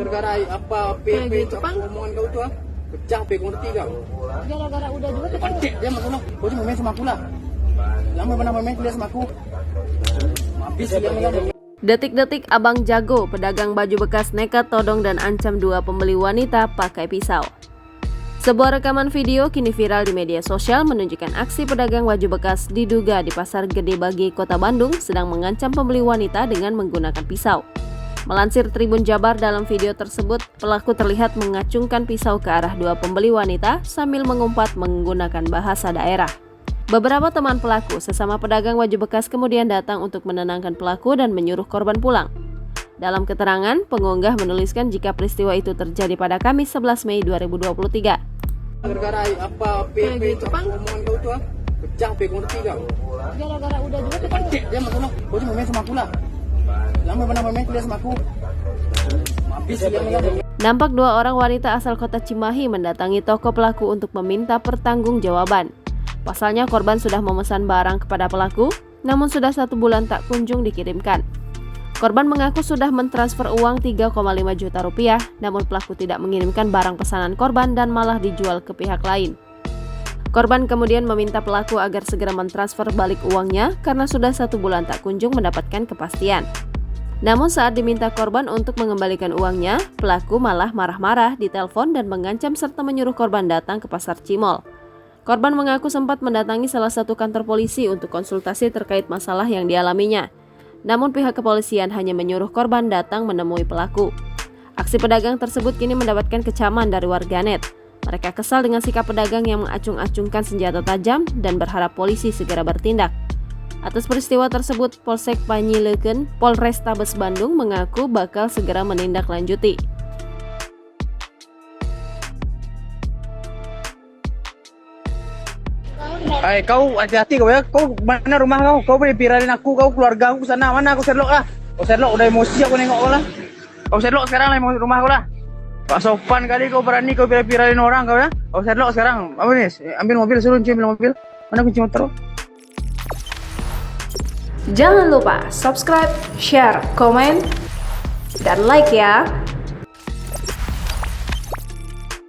Gara-gara apa PP omongan kau tuh ah? Pecah pe kau ngerti kau? Gara-gara udah juga kita. Pancik dia makan kau cuma main sama aku lah. Lama pernah main dia sama aku. Habis dia makan. Detik-detik Abang Jago, pedagang baju bekas nekat todong dan ancam dua pembeli wanita pakai pisau. Sebuah rekaman video kini viral di media sosial menunjukkan aksi pedagang baju bekas diduga di Pasar Gede Bage, Kota Bandung sedang mengancam pembeli wanita dengan menggunakan pisau. Melansir Tribun Jabar, dalam video tersebut, pelaku terlihat mengacungkan pisau ke arah dua pembeli wanita sambil mengumpat menggunakan bahasa daerah. Beberapa teman pelaku, sesama pedagang baju bekas, kemudian datang untuk menenangkan pelaku dan menyuruh korban pulang. Dalam keterangan, pengunggah menuliskan jika peristiwa itu terjadi pada Kamis 11 Mei 2023. Gara-gara apa PP omongan kau tuh ah? Pecah pe kau ngerti kau? Gara-gara udah juga kita. Pancik dia makan kau cuma main sama aku lah. Lama pernah main dia sama aku. Habis dia makan. Nampak dua orang wanita asal kota Cimahi mendatangi toko pelaku untuk meminta pertanggungjawaban. Pasalnya korban sudah memesan barang kepada pelaku, namun sudah 1 bulan tak kunjung dikirimkan. Korban mengaku sudah mentransfer uang 3,5 juta rupiah, namun pelaku tidak mengirimkan barang pesanan korban dan malah dijual ke pihak lain. Korban kemudian meminta pelaku agar segera mentransfer balik uangnya karena sudah 1 bulan tak kunjung mendapatkan kepastian. Namun saat diminta korban untuk mengembalikan uangnya, pelaku malah marah-marah di telepon dan mengancam serta menyuruh korban datang ke Pasar Cimol. Korban mengaku sempat mendatangi salah satu kantor polisi untuk konsultasi terkait masalah yang dialaminya. Namun pihak kepolisian hanya menyuruh korban datang menemui pelaku. Aksi pedagang tersebut kini mendapatkan kecaman dari warganet. Mereka kesal dengan sikap pedagang yang mengacung-acungkan senjata tajam dan berharap polisi segera bertindak. Atas peristiwa tersebut, Polsek Panyileukeun, Polrestabes Bandung mengaku bakal segera menindaklanjuti. Kau hati-hati kau ya. Kau mana rumah kau? Kau boleh viralin aku, kau keluarga aku sana. Mana aku Sherlock lah. Kau Sherlock udah emosi aku nengok kau lah. Kau Sherlock sekarang lah mau rumah kau lah. Pak sopan kali kau berani kau viralin orang kau ya. Kau Sherlock sekarang. Apa nih? Ambil mobil, suruh ambil mobil. Mana kunci motor? Jangan lupa subscribe, share, komen, dan like ya.